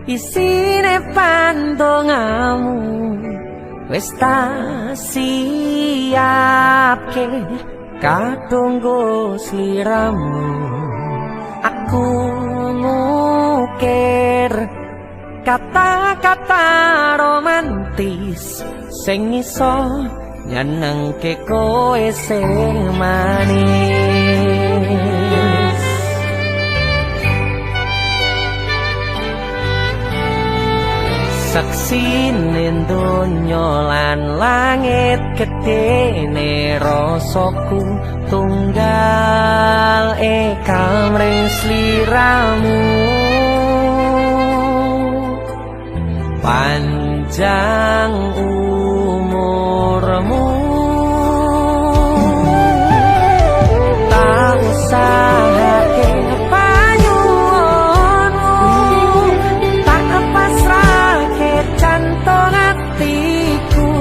isine pandongamu wis tak siapke kadunggo sliramu. Aku ngukir kata-kata romantis sing iso nyenengke kowe sing manis. Saksine donya lan langit gedene rasaku tunggal kamring sliramu. Panjang umurmu tak usahake panyuwunmu, tak pasrahke jantung atiku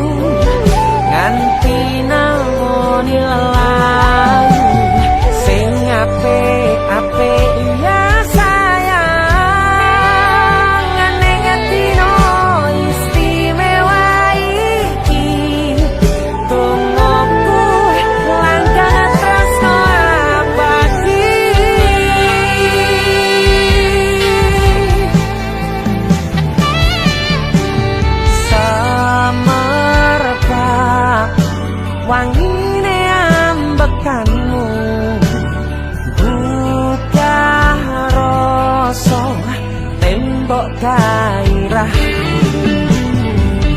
nganti namoni lelayu sing apik-apik ya sayang. Ning dino istimewa iki tungguku langkah tresno abadi. Semerbak wangine ambekanmu buka rasa tembok gairah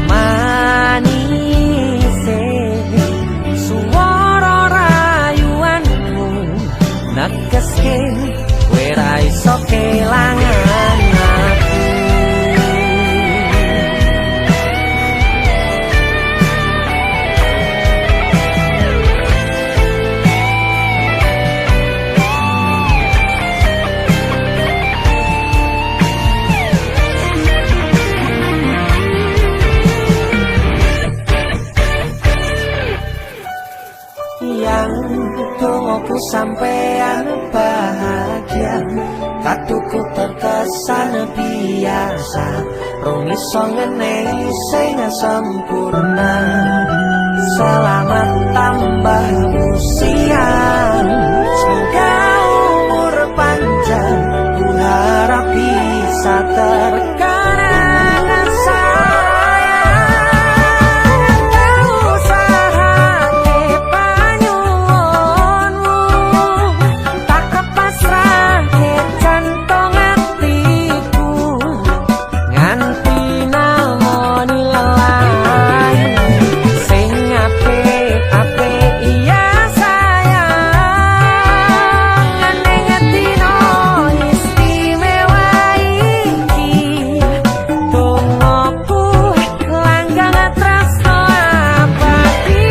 manise suara rayuanmu negeske kowe ra iso kelangan aku. Yang dongoku sampean bahagia, katuku terkesan biasa, rong iso ngenehi sing sempurna. Selamat tambah usia, semoga umur panjang, ku harap bisa terkenang sayang. Tak usahake panyuwunmu, tak pasrahke jantung atiku nganti namoni lelayu sing apik-apik ya sayang. Ning dino istimewa iki tungguku langkah tresno abadi.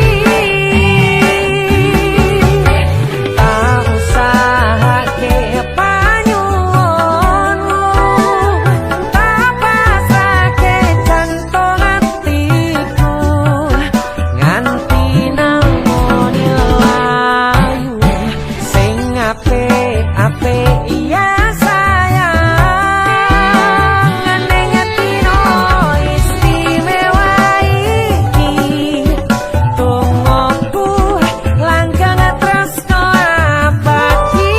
Tak usahake panyuwunmu, tak pasrahke jantung atiku nganti namoni lelayu sing apik-apik ya sayang. Ning dino istimewa iki tungguku langkah tresno abadi.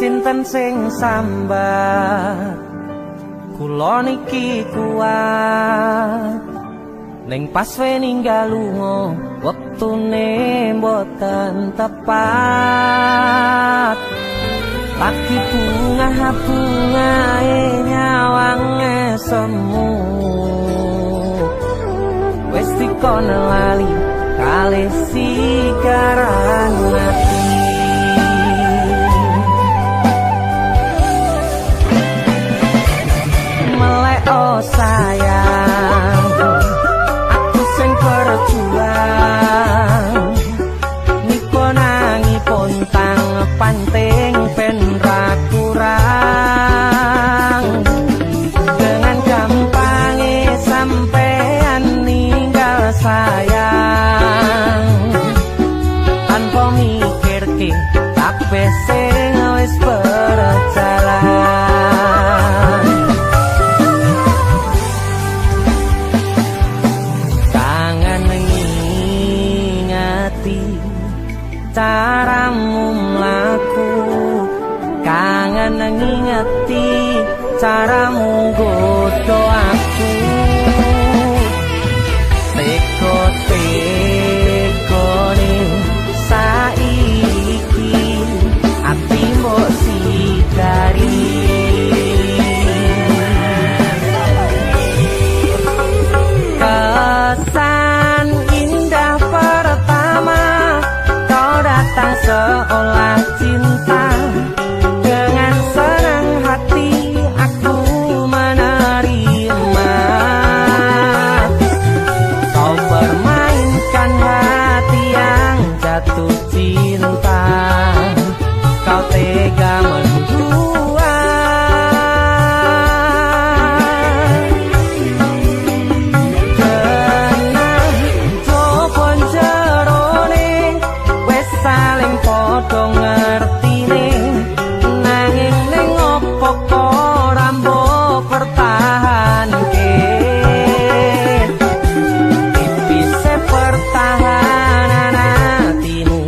Sinten sing sambat kula niki kuat, ning pas we ninggal lunga wektune mboten tepat. Lagi bunga-bungae nyawange semu wis dikono lali kalih sikaran ati. Melek oh sayang, aku sing berjuang niko caramu nggodha aku teko-tekone saiki ati mbok sidari kesan indah pertama kau datang seolah cinta dengan senang hati aku menerima kau permainkan hati yang jatuh cinta kau tega mendua kenang jopon jerone wes saling podo ngertine nanging ning opo ora mbok pertahanke tipise pertahanan hatimu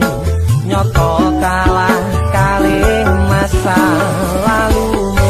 nyoto kalah kalih masa lalumu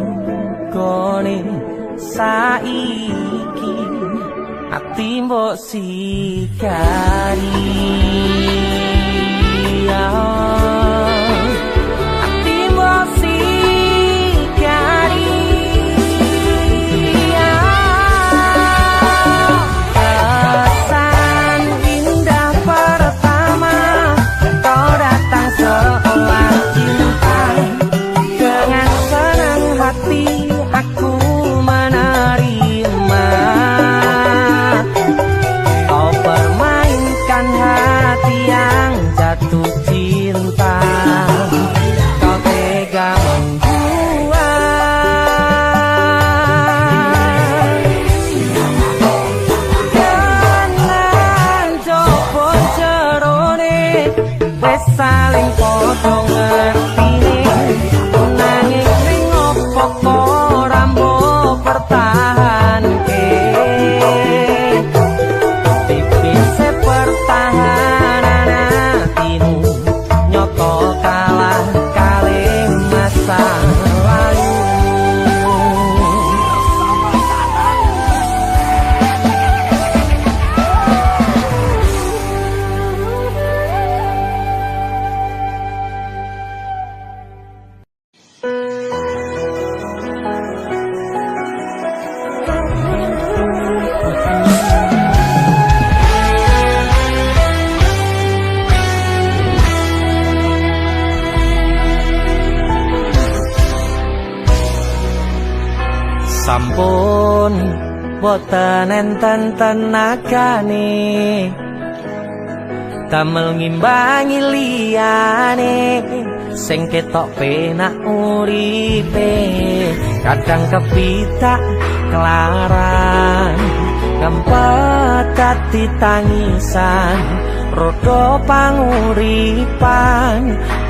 teko-tekone saiki ati mbok sikari ati mbok sikari kesan indah pertama kau datang seolah cinta dengan senang hati aku menerima kau permainkan hati yang jatuh cinta kau tega membuat kenang jopon jerone wes saling podo ngertine nanging ning opo ora mbok pertahanke tipise pertahanan hatimu nyoto kalah kalih masa lalu sampun boten enten tenagane damel ngimbangi liyane sing ketok penak uripe kadang kepitak kelaran kempet dadi tangisan rodo panguripan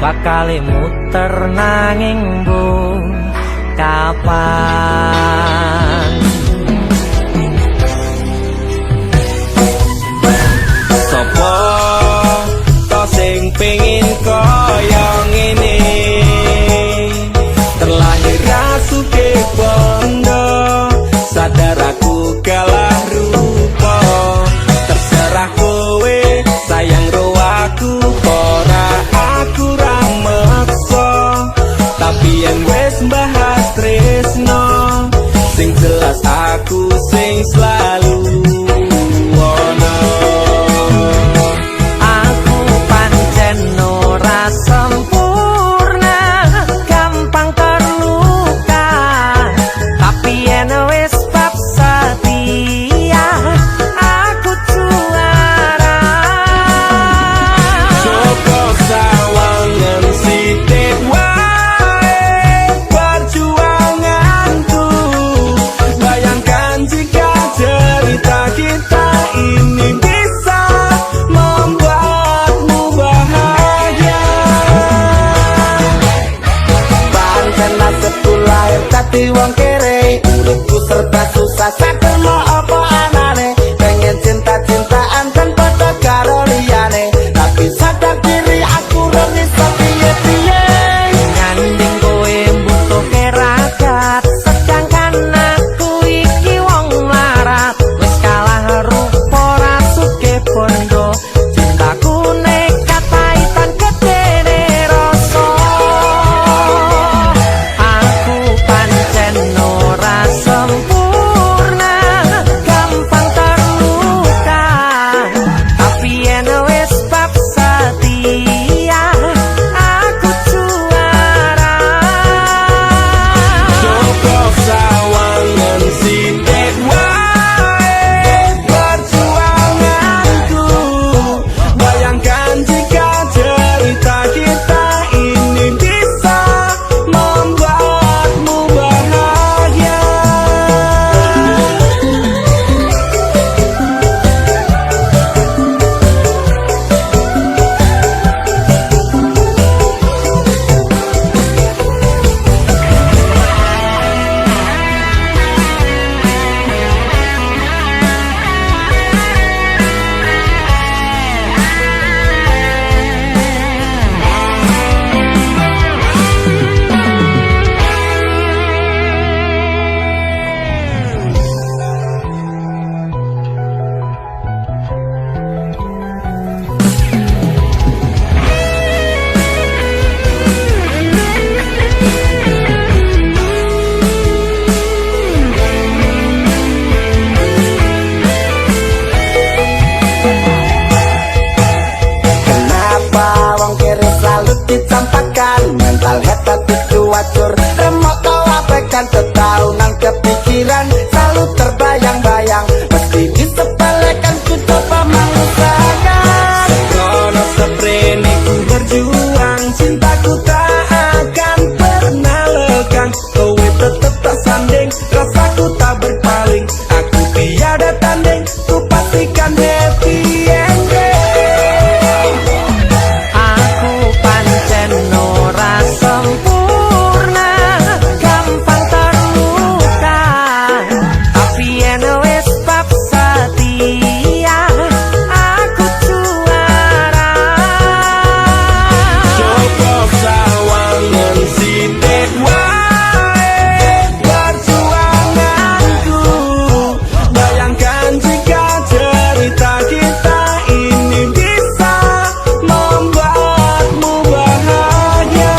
bakale muter nanging mbok kapan sapa to sing pengin kaya ngene terlahir rasuke bondo sadar aku kalah rupa terserah kowe sayang ro aku ora aku ra meksa kowe tetep tak sanding, rasaku tak berpaling. Aku tiada tanding, ku pastikan happy ending. Aku pancen ora sempurna, gampang terluka, tapi yen wis bab setia, aku juara. Coba sawangan sithik wae perjuanganku. Bayangkan jika cerita kita ini bisa membuatmu bahagia.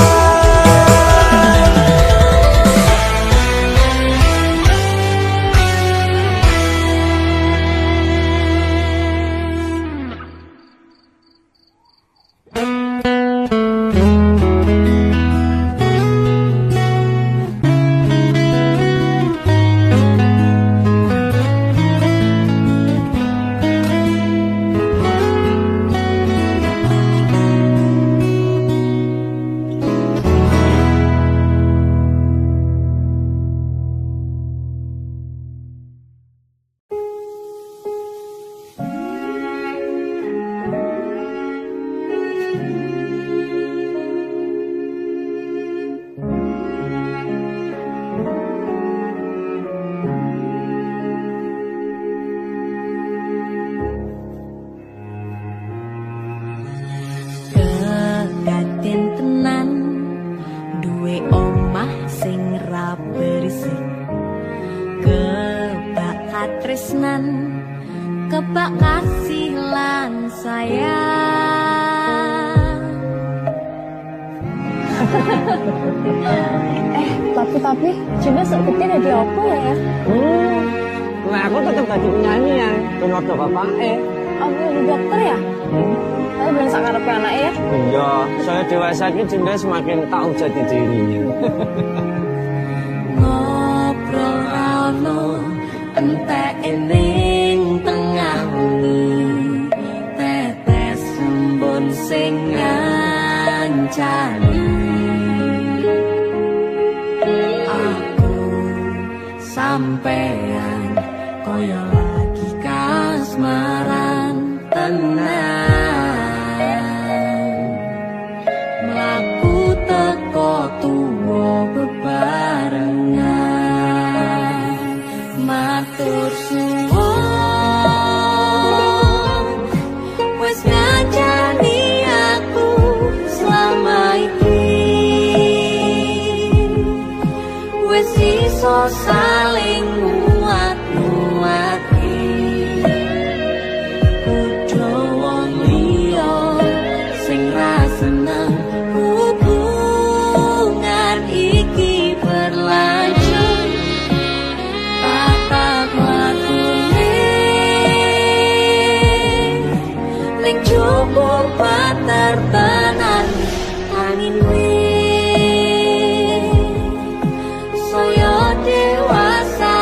Kedaden tenan duwe omah sing ra berisik, kebak katresnan, kebak kasih lan sayang. Tapi Cina seperti ada apa ya? Nah, aku tetap jadi penyanyi ya, pengen bapak Apa jadi dokter ya? Tapi bilang sakarep anak ya? Iya, saya dewasa ini Dinda semakin tahu jati dirinya. Ngobrol rano entek ening tengah wengi, tetes embun sing ngancani. Aku sampean koyo lagi kasmaran tenan, mlaku teko tuwa bebarengan, matur suwun wis ngancani aku selama iki, wis iso saling nguat-nguati. Ujo wong liya sing ra seneng hubungan iki berlanjut, tatap lakune ning jupuk paterbanan angin wis saya dewasa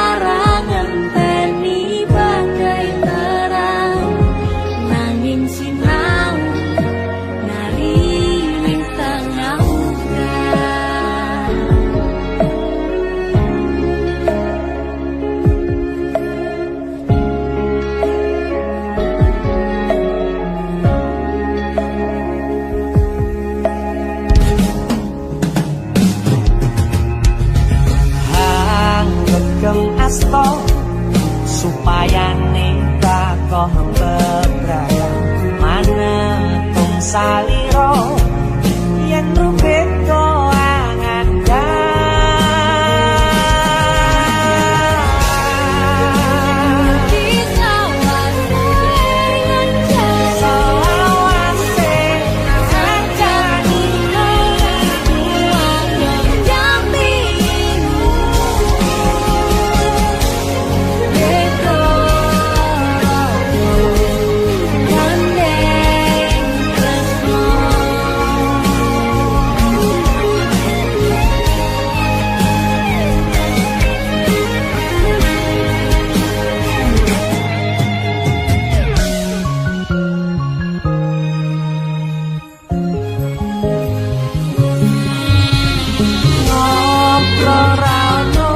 ora ono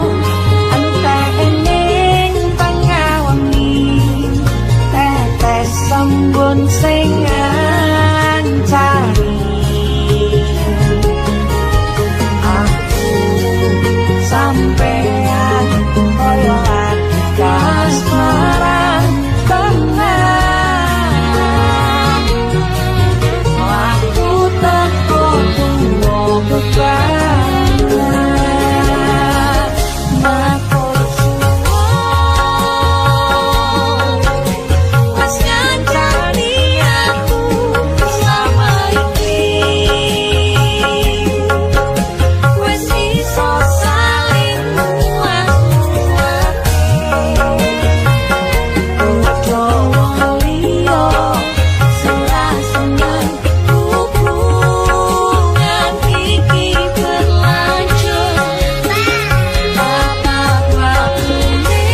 entek ning pengawengi tetes sembun sing ngancani aku sampean koyo ati kasmaran tenang aku teko tuwa beban matur suwun wis ngancani aku selama iki wis iso saling muat-muati padha wong liya ora seneng hubungan iki berlanjut bapak wakune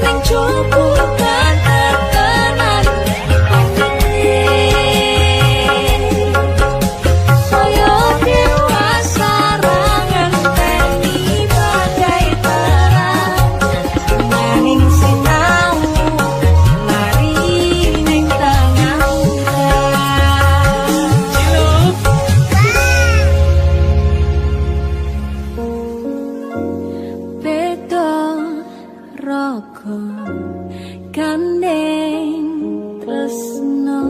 ning cukupan terkenal saya dewasa rangan teni badai perang nanging sinau lari ning tengah beda raga gandeng tresno.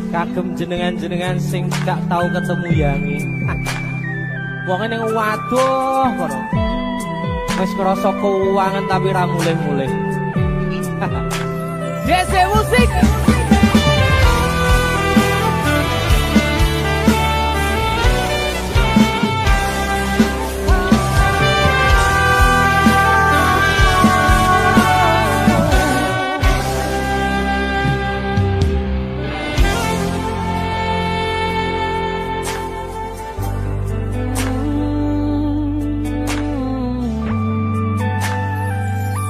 Kagem jenengan-jenengan sing gak tau ketemu yangi. Wong ning waduh kono. Wis ngrasa keuangan tapi ra mulih-mulih. DC musik.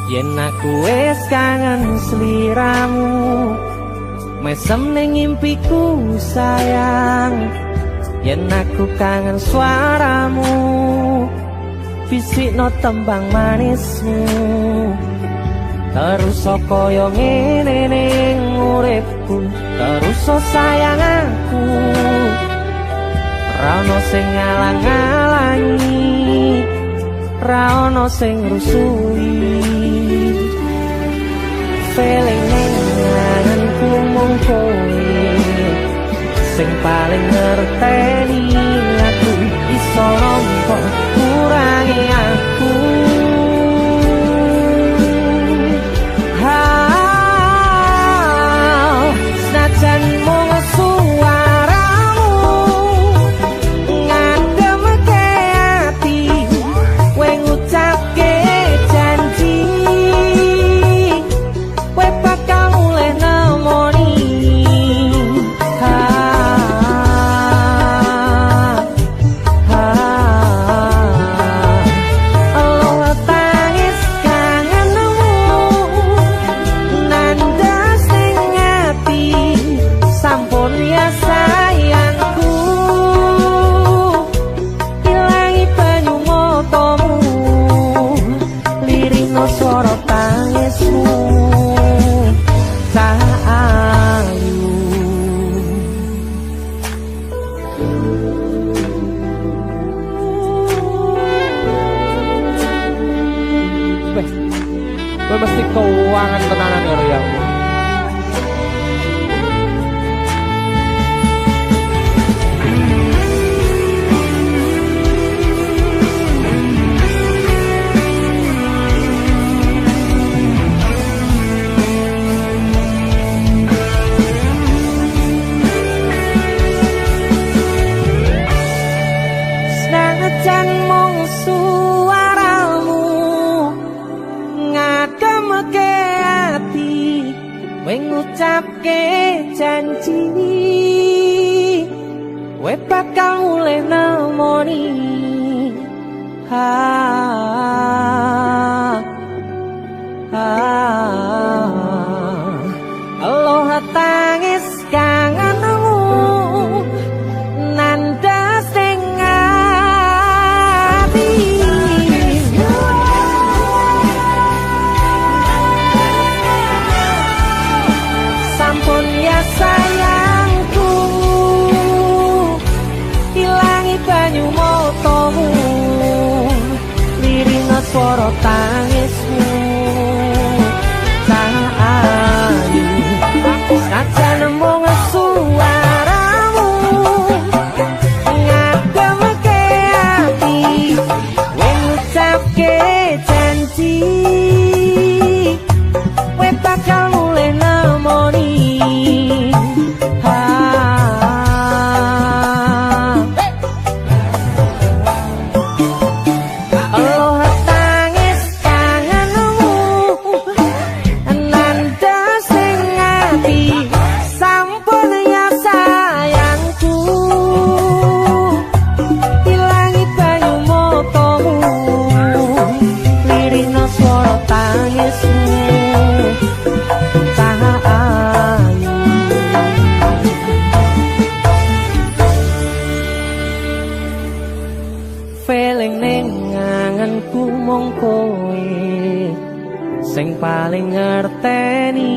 Yen aku wis kangen sliramu mesem ning impiku sayang yen aku kangen suaramu bisikno tembang manismu terus kaya ngene ning uripku terus sayang aku ra ono sing ngalang-alangi ra ono sing rusui feeling nganganku mung kowe sing paling ngerteni aku iso nampa kurangi aku senajan mung suaramu ngademke ati kowe ngucapke janji kowe bakal mulih nemoni tangis kangenmu nandas ning ati sampun ya sayangku ilangi banyu matamu lirino swara tangismu sayu kowe mesti keuangan tenanan karo ya senajan mung suaramu ngademke ati kowe ngucapke janji kowe bakal mulih nemoni ah, ah. tangismu tak ayu sajan mung suaramu ngademke ati ngucapke janji kowe bakal mulih nemoni feeling ning anganku mung kowe sing paling ngerteni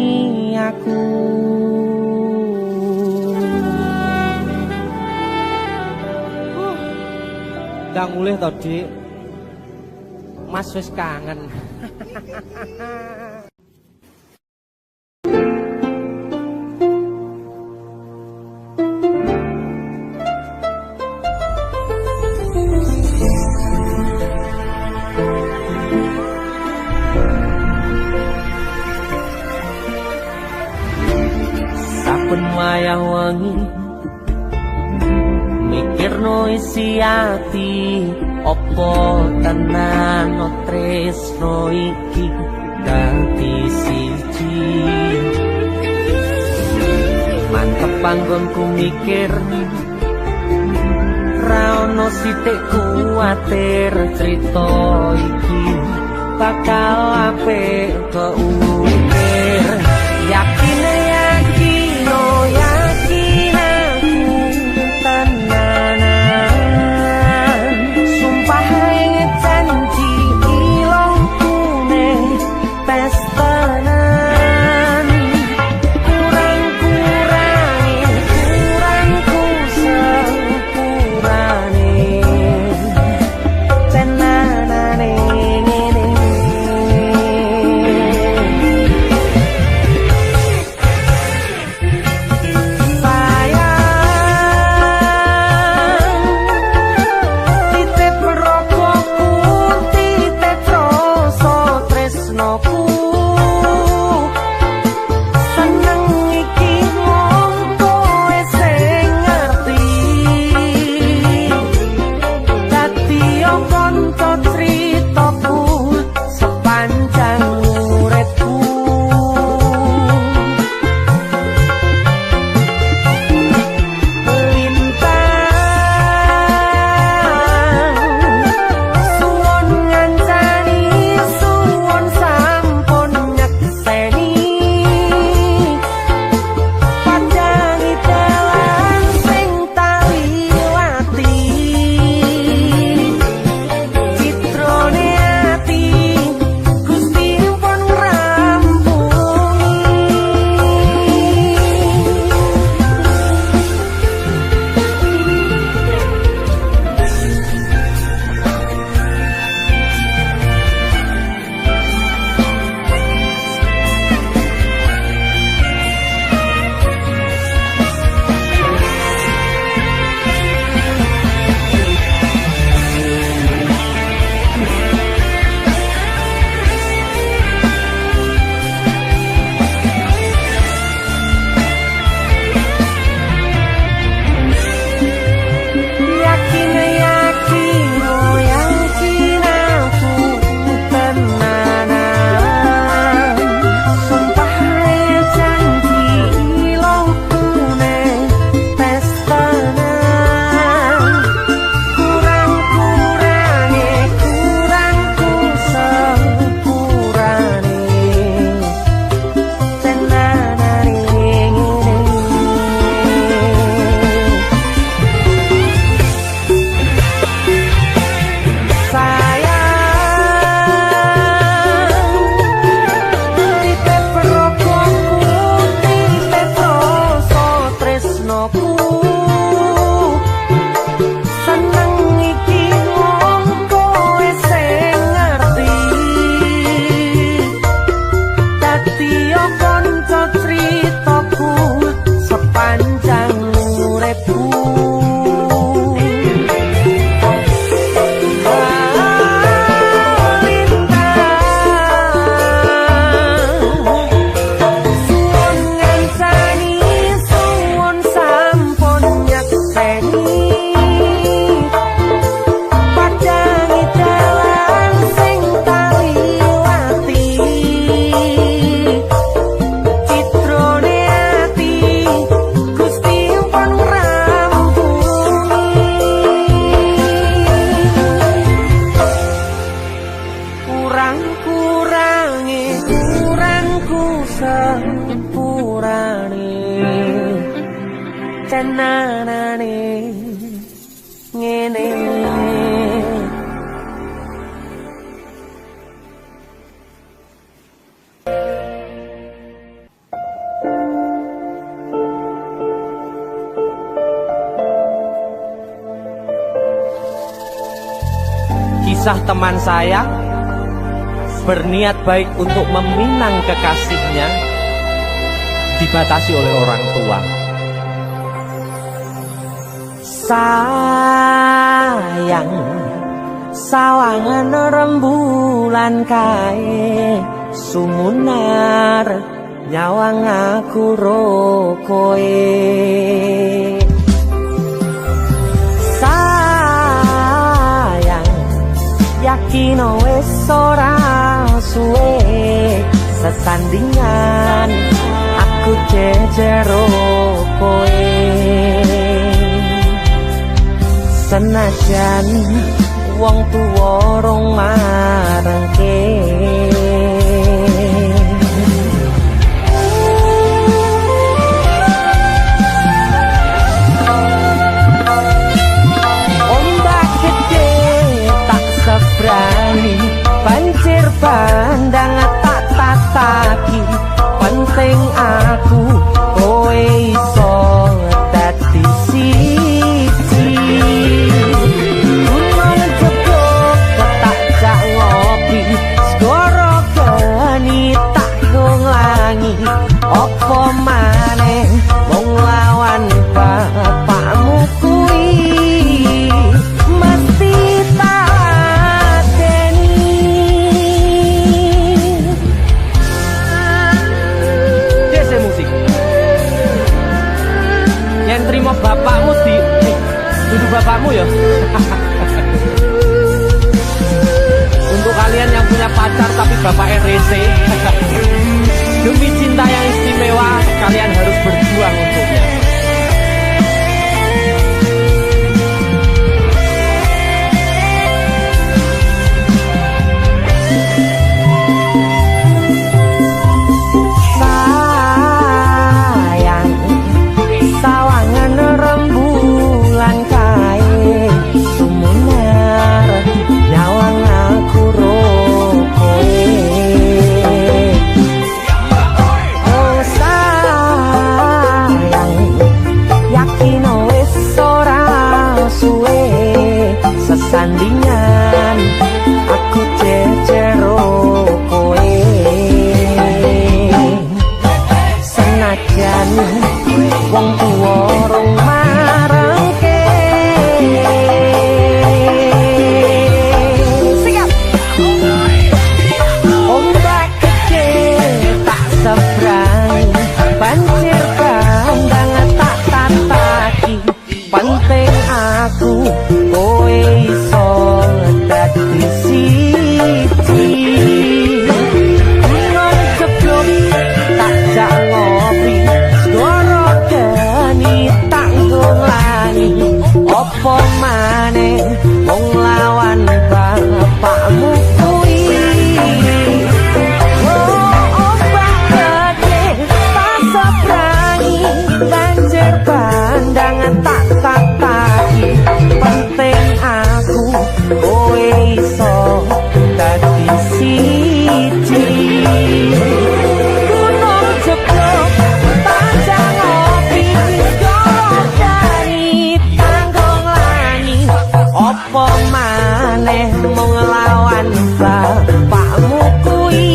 aku. Gak mulih to, Dik. Mas wis kangen. Saben wayah wengi mikirno isi ati opo tenan tresno iki dadi siji mantep panggonku mikir ra ono sithik kuwatir crita iki bakal apik keukir yakin oh yakin aku tenanan sumpah janji ilongku ning pestanan kurangku sepurane tenanane ngene kurang-kurangi kurangku sepurane tenanane ngene. Kisah teman saya berniat baik untuk meminang kekasihnya dibatasi oleh orang tua. Sayang, sawangan rembulan kae sumunar nyawang aku rokoe. Yakin wis ora suwe sesandingan aku jejero kowe. Senajan wong tuwa rong marengke berani pancir pandang tak tataki penting aku kowe iso dadi siji gunung jebok tak jak ngopi segoro geni tak nglangi opo maneh wong lawan bapakmu kuwi mesti terima bapakmu duduk bapakmu ya. Untuk kalian yang punya pacar tapi bapaknya rese, demi cinta yang istimewa kalian harus berjuang untuknya. Sandingan aku jejero kowe senajan wong tuwa rong marengke. Ombak gede tak seberang banjir bandang tak tataki penting aku kowe iso dadi siji gunung jeblok tak jak ngopi segoro geni tak nglangi opo maneh wong lawan bapakmu kuwi. Ombak gede tak seberangi banjir bandang tak tataki penting aku kowe iso dadi siji gunung jeblok tak ngopi segoro dari tanggung lani opo maneh mung lawan bapakmu kuwi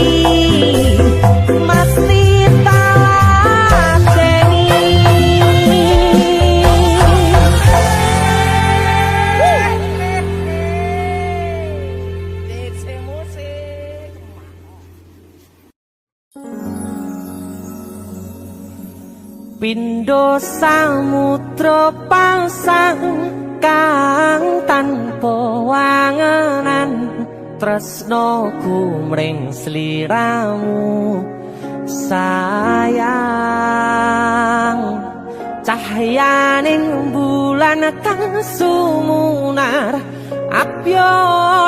mesti Pindho samudra pasang kang tanpa wangenan tresnoku mring sliramu sayang cahyaning bulan kang sumunar apyo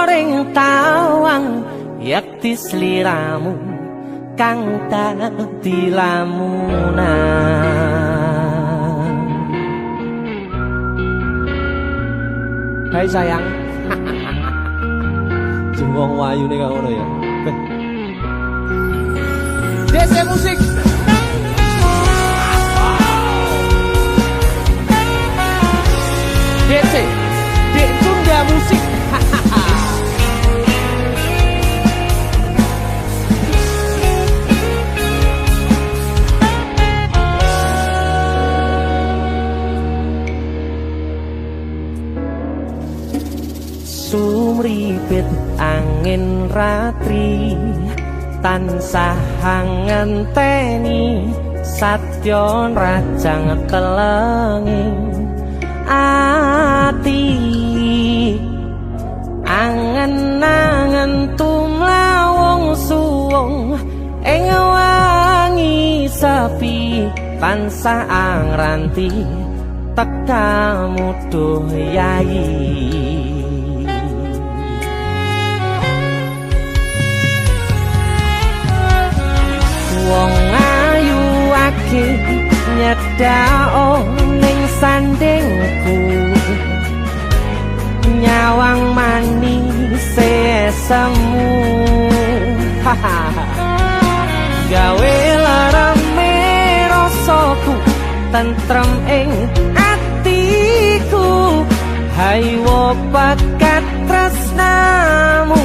ring tawang yak yakti sliramu kang dadi lamunan. Hai sayang. Jengwong wayu nih kau ngono ya. DC musik. DC, Dek Tunda Musik. Sumripit angin ratri tansah ngenteni satyon rajang telenging ati angen-angen tumlawung suwung ing wangi sepi tansah angranti tekamu duh yayi. Wong ayu ake nyedao ning sandingku nyawang manis semu gawe larame rasaku tentrem ing atiku haywo bakat tresnamu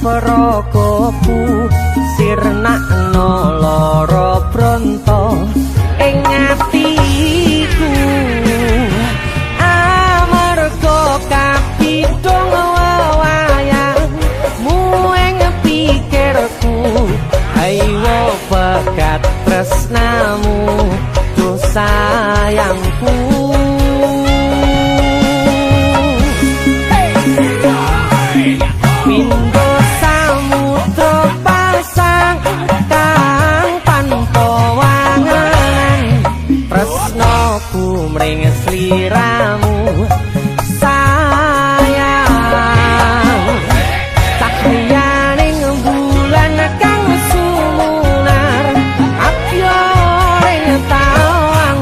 Prokoku sirnakno lara bronto ing atiku amarga kapidhong wayangmu ing pikirku ayo bakat tresnamu tuh sayangku. Mring sliramu sayang cahyaning bulan kang sumunar apyo ring tawang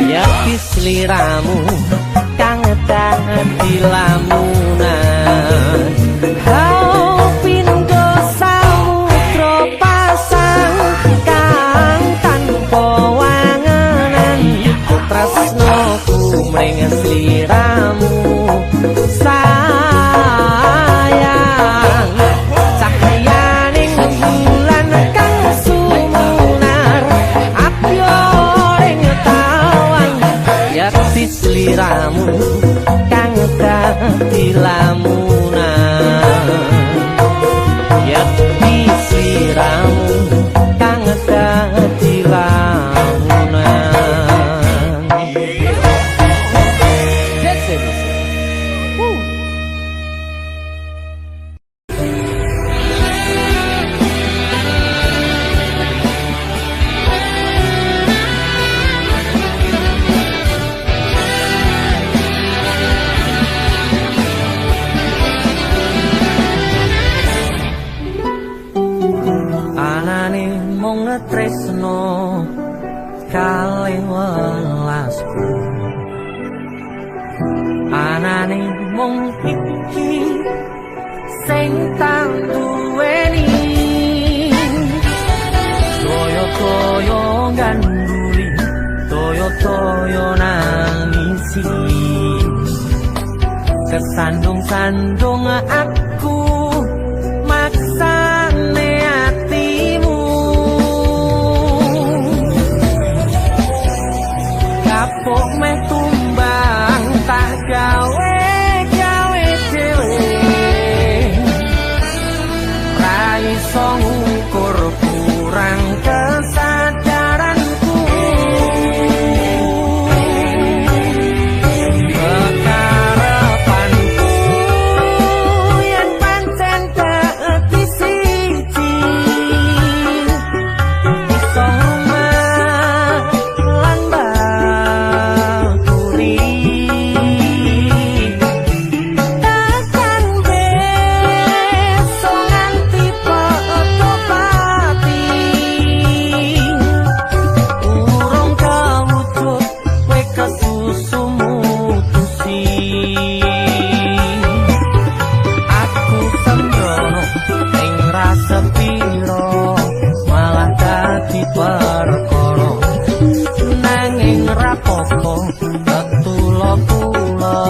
yakti sliramu kang dadi lamunan. Hau pindho samudra pasang kang tanpa tresnoku mring sliramu sayang cahyaning bulan kang sumunar apyo ring tawang yakti sliramu kang tresno kalih welasku anane mung iki sing tak duweni toyo-toyo ganduli toyo-toyo nangisi kesandung-sandung aku maksane hatimu kapok meh tumbang tak gawe dhewe ra iso ngukur kurang kesadaranku kekarepanku yen pancen dadi siji iso rumah lan bakuri takkan besok nganti foto pati urung kawujud kowe kesusu mutusi aku sembrono ing rasa piro malah dadi perkara nanging rapopo ketulo-tulo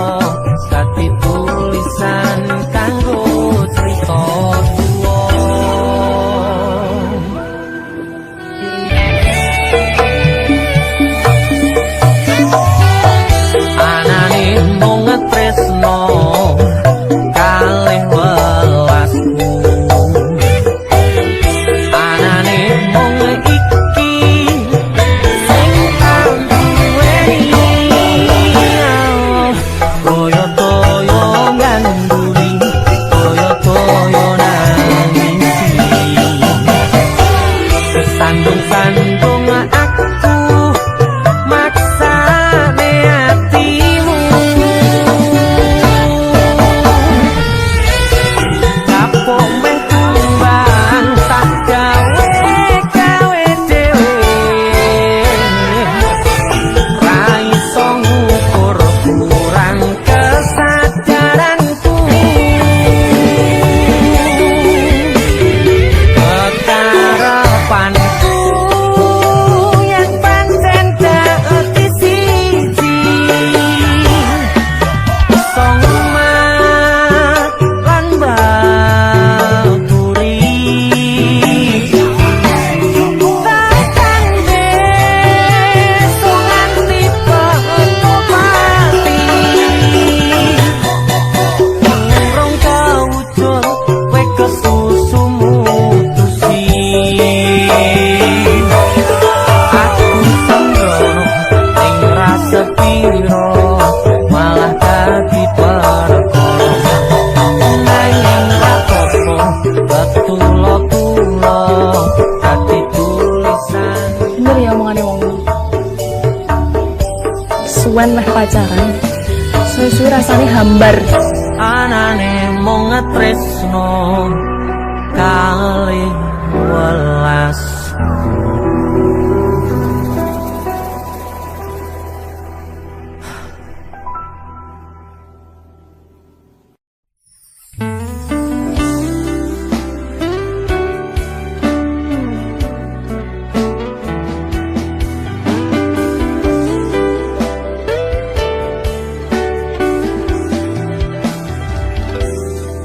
dadi tulisan kanggo cerita tuwa anane mung tresno kalih welasku anane mung iki sing tak duweni toyo-toyo ganduli toyo-toyo nangisi sandung-sandung aku maksane hatimu kapok meh tumbang tak gawe dhewe ra iso ngukur kurang kesadaranku kekarepanku yen pancen dadi siji iso ngumah lan bakuri takkan besok nganti foto pati urung kawujud kowe kesusu mutusi aku sembrono ing rasa piro malah dadi perkara nanging rapopo ketulo-tulo dadi tulisan Bener ya omongannya wong. Suwen meh pacaran. Suwe-suwe rasane hambar. anane mung tresno kalih welas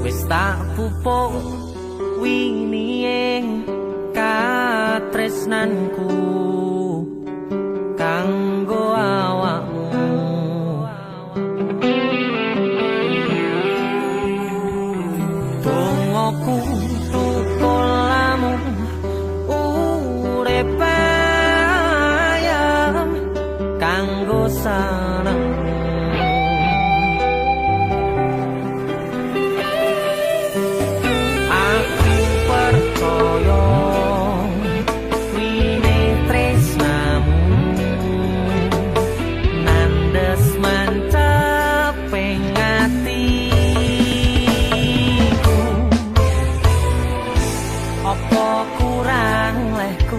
wis tak pupuk wingi katresnanku kanggo awakmu dongoku tukulamu urip ayam kanggo senengmu aku percaya wine tresnamu nandes mantep ing atiku apa kurang lehku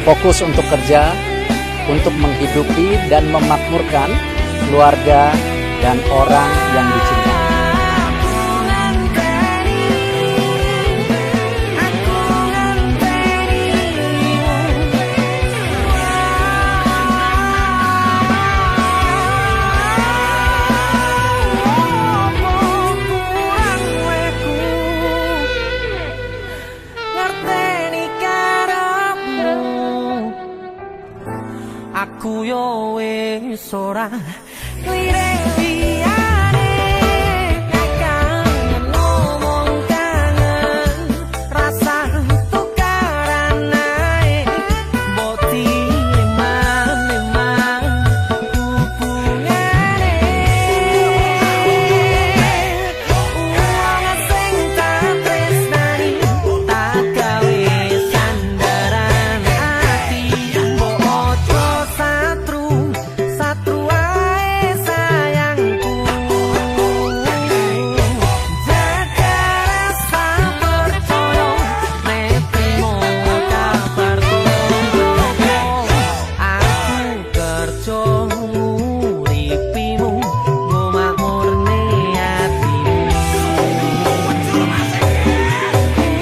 fokus untuk kerja, untuk menghidupi dan memakmurkan keluarga dan orang yang dicintai. Aku yo wis ora lirik liyane, kangen ngomong kangen, rasa tukaran ae, boti eman hubungane. Uang sing tak tresnani, tak gawe sandaran ati, mbok ojo satru ae sayangku. Jaga rasa percaya, nek trimo kabar turu. Aku kerja nguripimu, nggo makmurne atimu.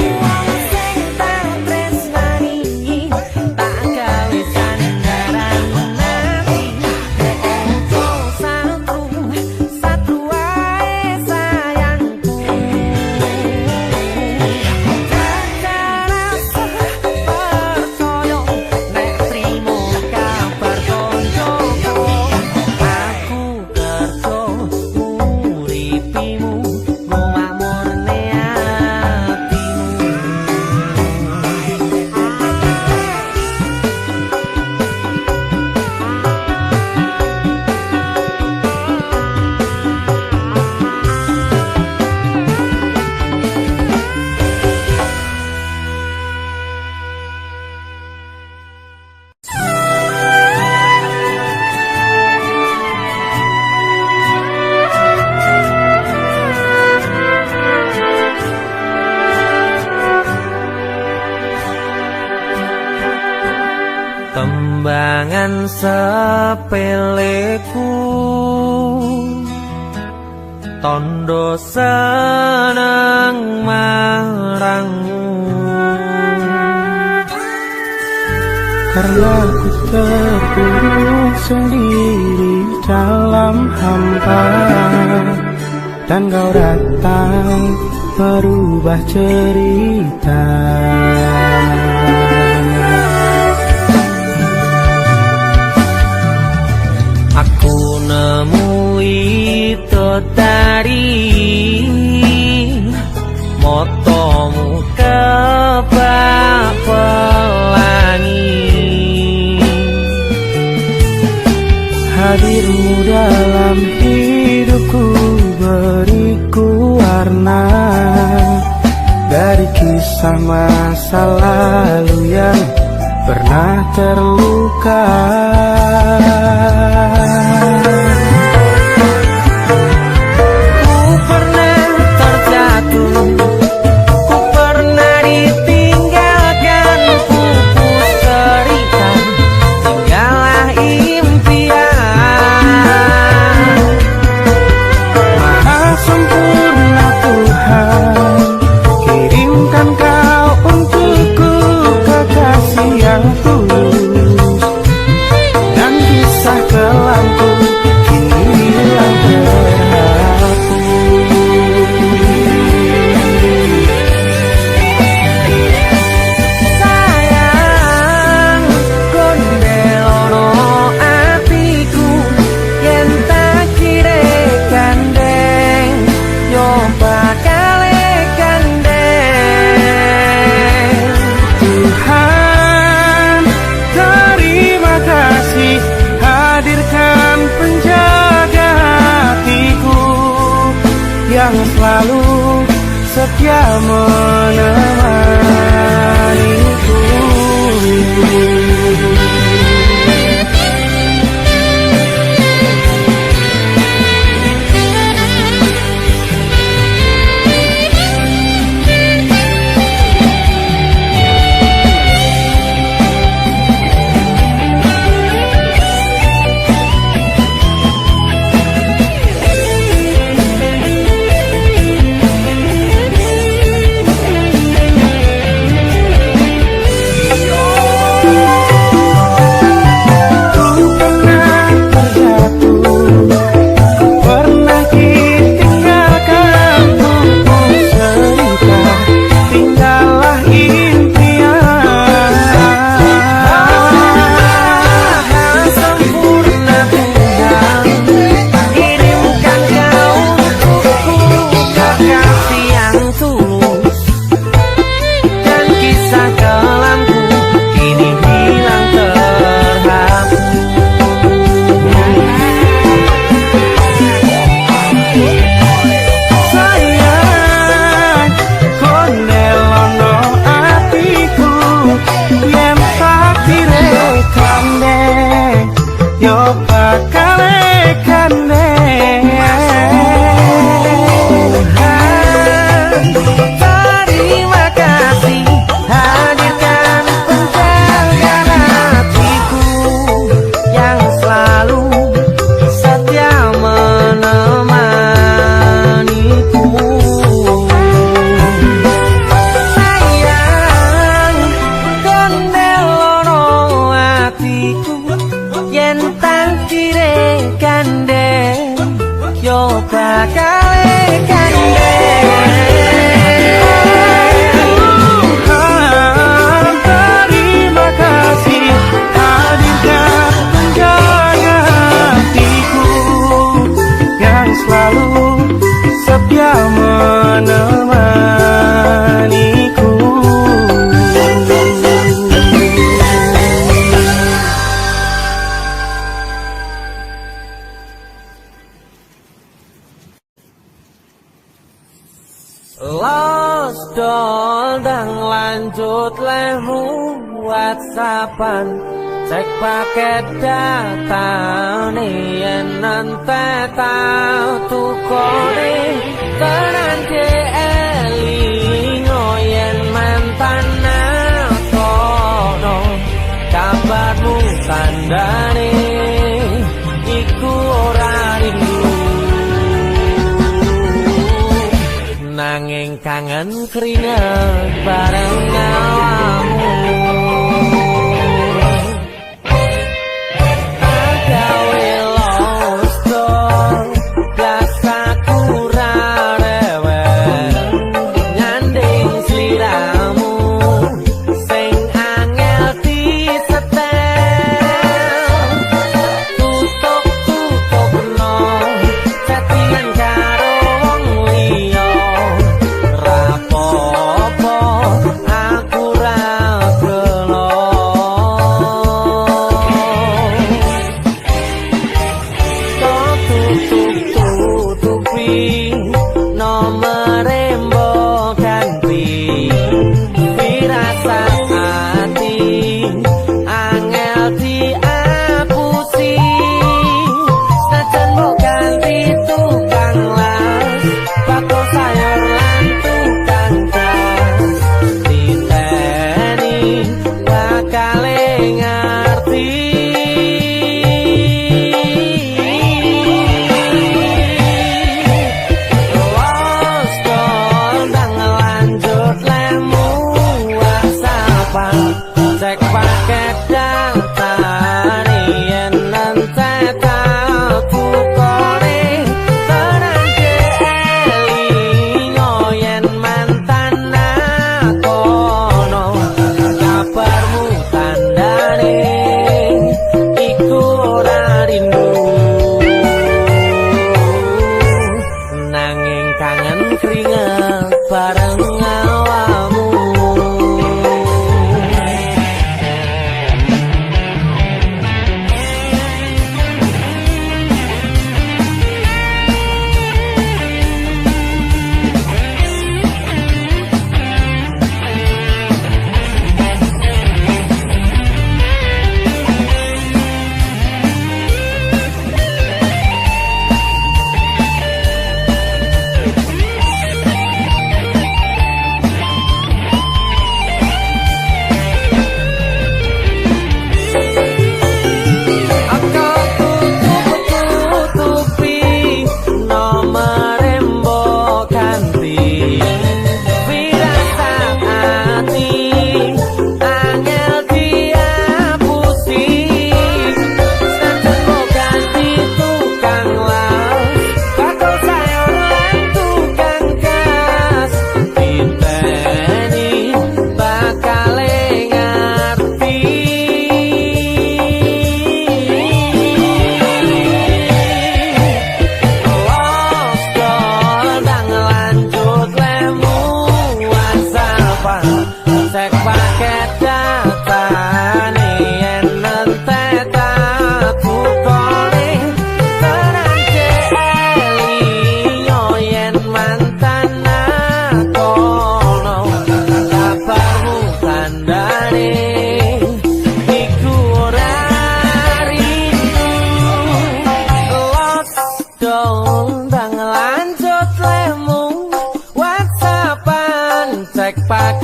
Uang sing tak tresnani, tak gawe sandaran ati, ojo satru ae sayangku. Jaga rasa percaya, nek trimo kabar koncoku. Aku kerja nguripimu, nggo makmurne atimu. Tembangan sepeleku, tondo seneng marangmu. Karena ku terpuruk sendiri dalam hampa, dan kau datang merubah cerita. Aku nemui tadi motomu kebak pelangi. Hadirmu dalam hidupku beriku warna dari kisah masa lalu yang pernah terluka. Ku pernah terjatuh, ku pernah ditinggalkan, pupus cerita, tinggallah impian. Maha sempurna Tuhan, kirimkan kau untukku kekasih yang tulus, dan kisah kelamku kini hilang terhapus. Sayang, gondelono atiku, yen tak kire gandeng, yo bakale gandeng. Tuhan, terima kasih hadirkan penjaga hatiku yang selalu setia menemaniku. bakal kandeng. Terima kasih hadirkan penjaga hatiku yang selalu setia menemaniku. Sayang kondelono hatiku yen tangkire kandeng yo bakal terima kasih hadirkan penjaga hatiku yang selalu setia menemaniku. Los dondang lanjut lemu WhatsAppan, cek paket data nih yen nanti tau tukone tenan elingo yen mantan kono kabarmu tandane iku ora rindu. Nanging kangen keringet bareng awamu. Agawe losto biasa kurang rewel nyanding sliramu sing angel disetel. Tutup no chattingan karo wong liya. Rapopo aku ra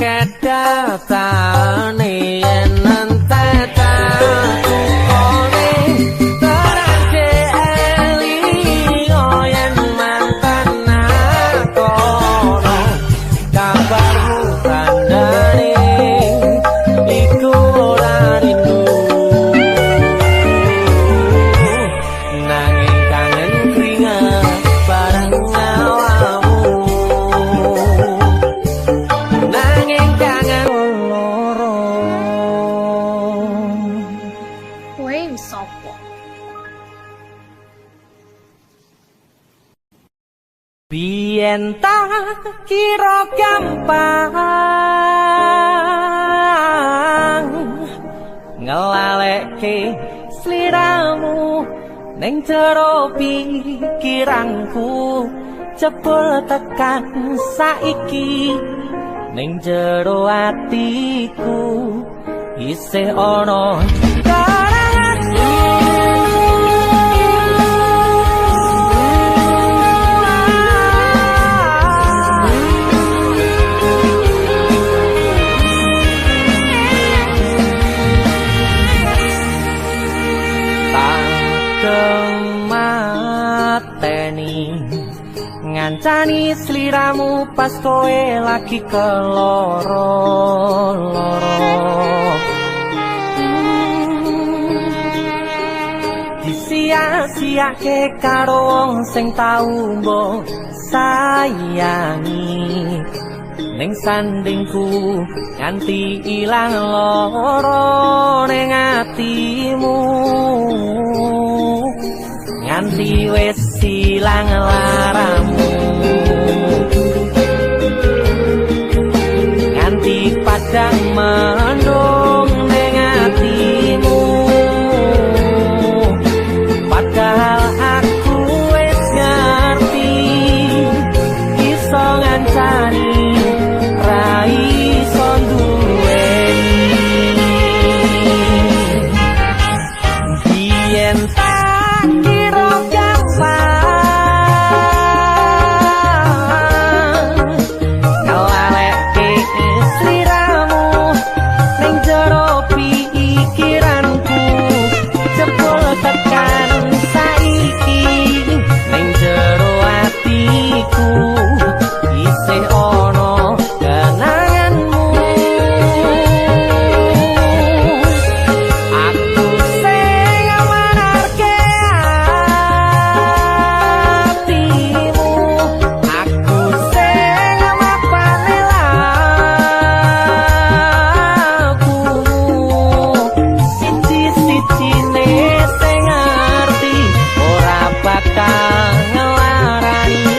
kedatane yen entetanku kone terangke elingo yen mantan nakono kabarmu tandane iku ora rindu nanging kangen keringat bareng awamu nanging kangen loro. Kowe sopo? Biyen tak kira gampang ngelalekke sliramu ning jero pikiranku jebul tekan saiki ning jero atiku isih ana karanganmu. Kemateni ngancani sliramu pas kowe lagi keloro-loro disia-siake karo wong sing tau mbok sayangi ning sandingku nganti ilang loro ning atimu nganti wis ilang laramu nganti padang mendung ning atimu padahal aku wis ngerti iso ngancani ra iso duweni biyen tak kira gampang ngelalekke sliramu ning jero pikiranku jebul tekan saiki ning jero atiku isih ana kenanganmu aku sing amarke atimu aku sing mapane lakumu siji-sijine sing ngerti ora bakal ngelarani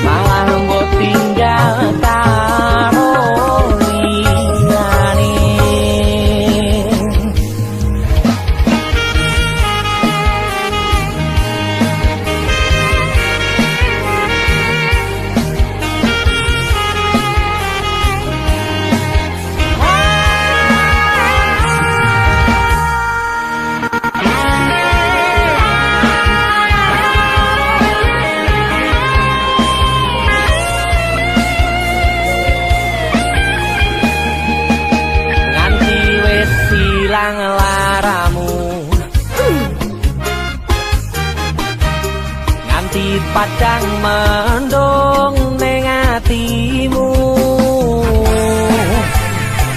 malah mbok tinggal karo liyane. Nganti wis ilang laramu nganti padang mendung ning atimu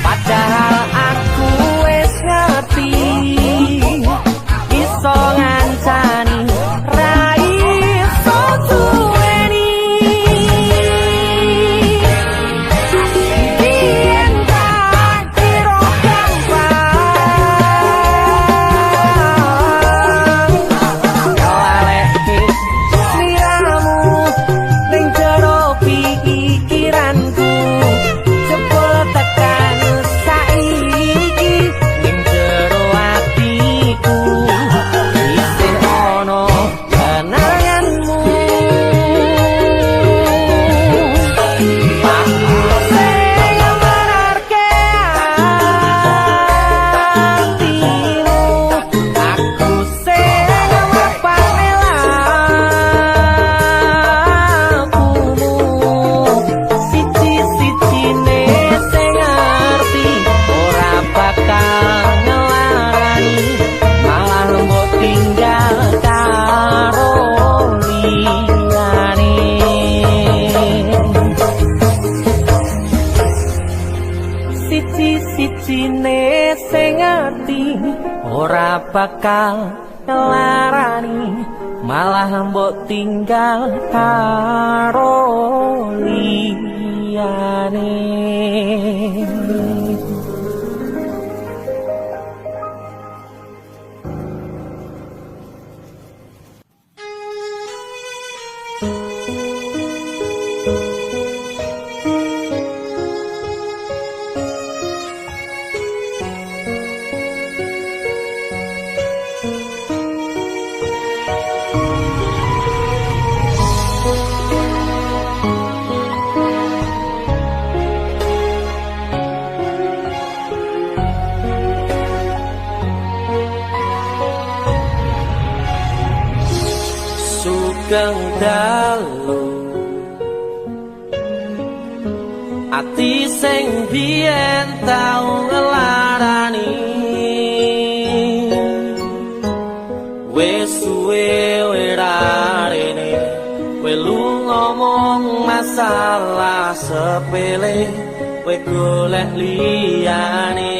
padahal aku wis ngerti iso ngancani ra iso duweni biyen tak kira gampang ngelalekke sliramu ning jero pikiranku bakal ngelarani, malah mbok tinggal karo liyane. Sugeng dalu ati sing biyen tau ngelarani, wis suwe ora rene kowe lu ngomong masalah sepele, kowe golek liyane.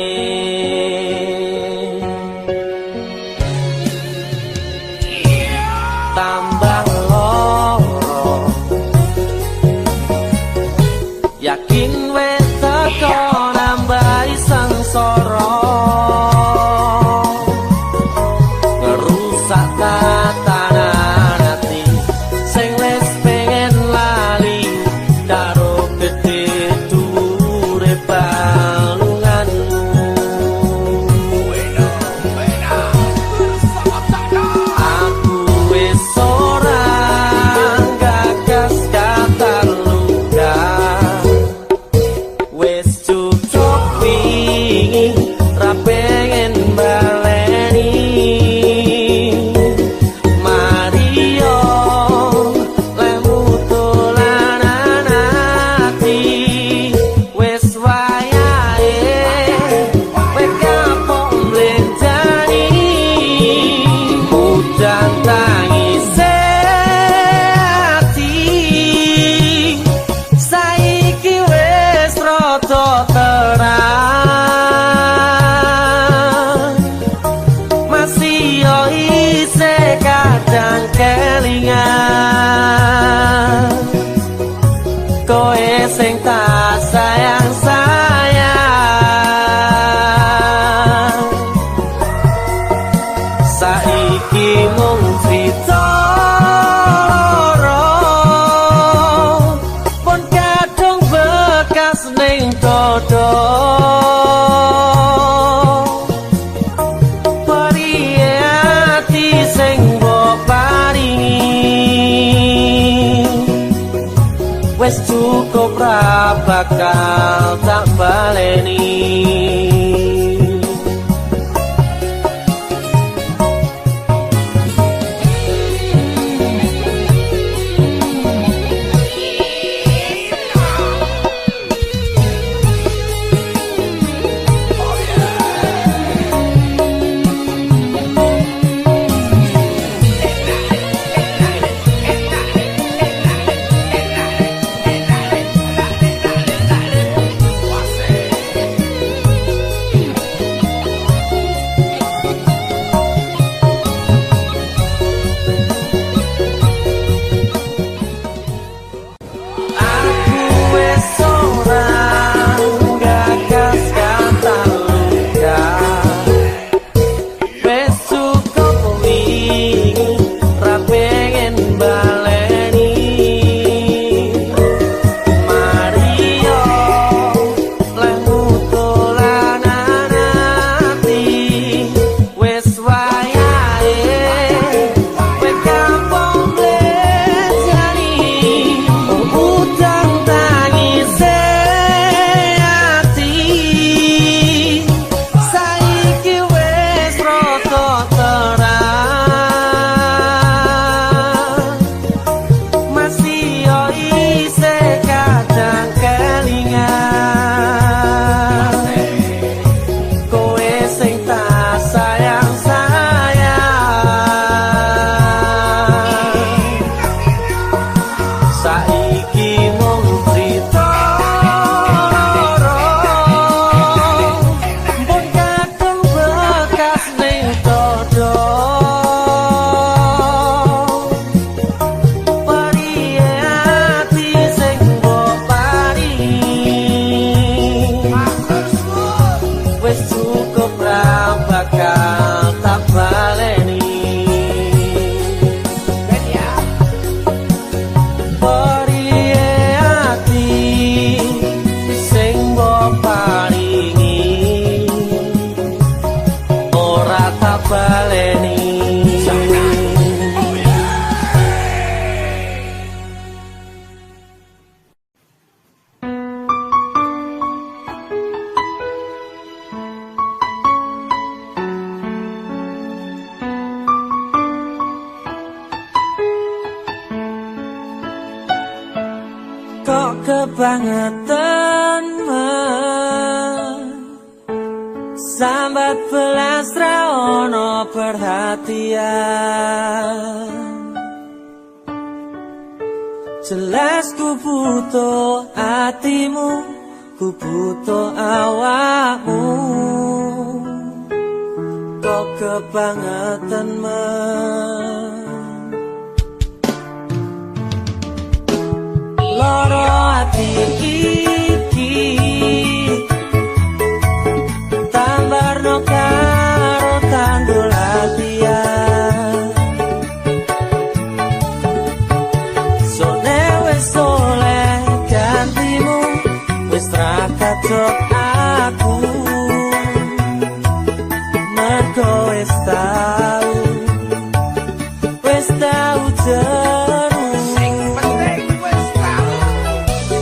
Tambah loro yakin wis teko nambahi sengsara, ngerusak tatanan ati sing wis pengen lali karo gedhe dhuwure balunganmu. Aku wis ora gagas kata luka, wis cukup wingi ra pengen baleni. Mario lemu dolanan ati, wis wayahe kowe kapok mlenjani. Udan tangise ati saiki wis rada terang, masih yo isih kadang kelingan kowe sing tak sayang-sayang. Saiki mung crita loro, pun kadung bekas ning dodo. Periye ati sing mbok paringi, wis cukup ra bakal tak baleni. kebangetan sambat belas ra ono perhatian. Jelas ku butuh hatimu, ku butuh awakmu. Kok kebangetan loro ati iki tambarno karo tanggul latihan. Sone wis oleh gantimu, wis ra kacok aku. Mergo wis tau jeru.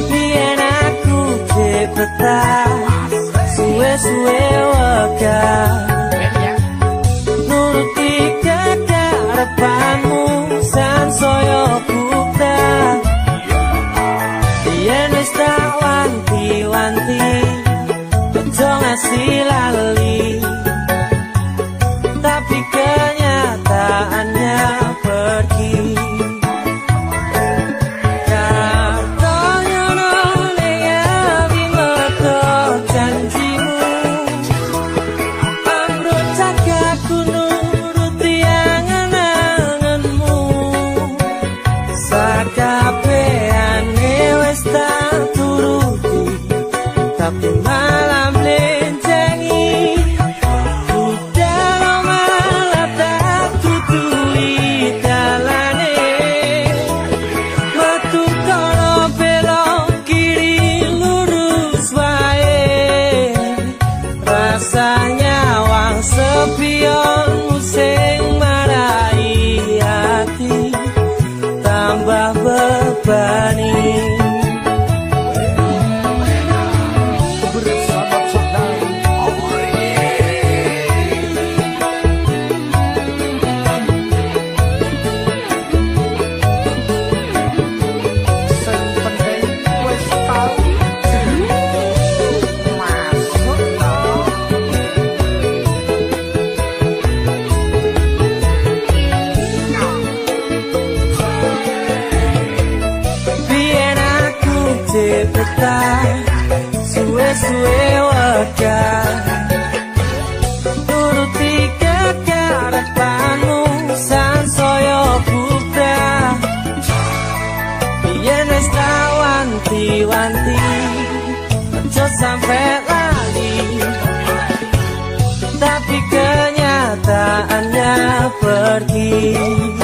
Biyen aku cepetan suwe-suwe wegah nuruti kekarepanmu sansaya buktah. Biyen wis tak wanti-wanti aja ngasih lali, tapi kenyataannya pergi. Tapi malam lencengi udah malah tak tutui dalane. Metu kono belok kiri lurus wae. Rasanya wang sepion musing marai hati, tambah bebani. Cepetan suwe-suwe wegah nuruti kekarepanmu sansaya buktah. Biyen wis tak wanti-wanti aja sampe lali, tapi kenyataannya pergi.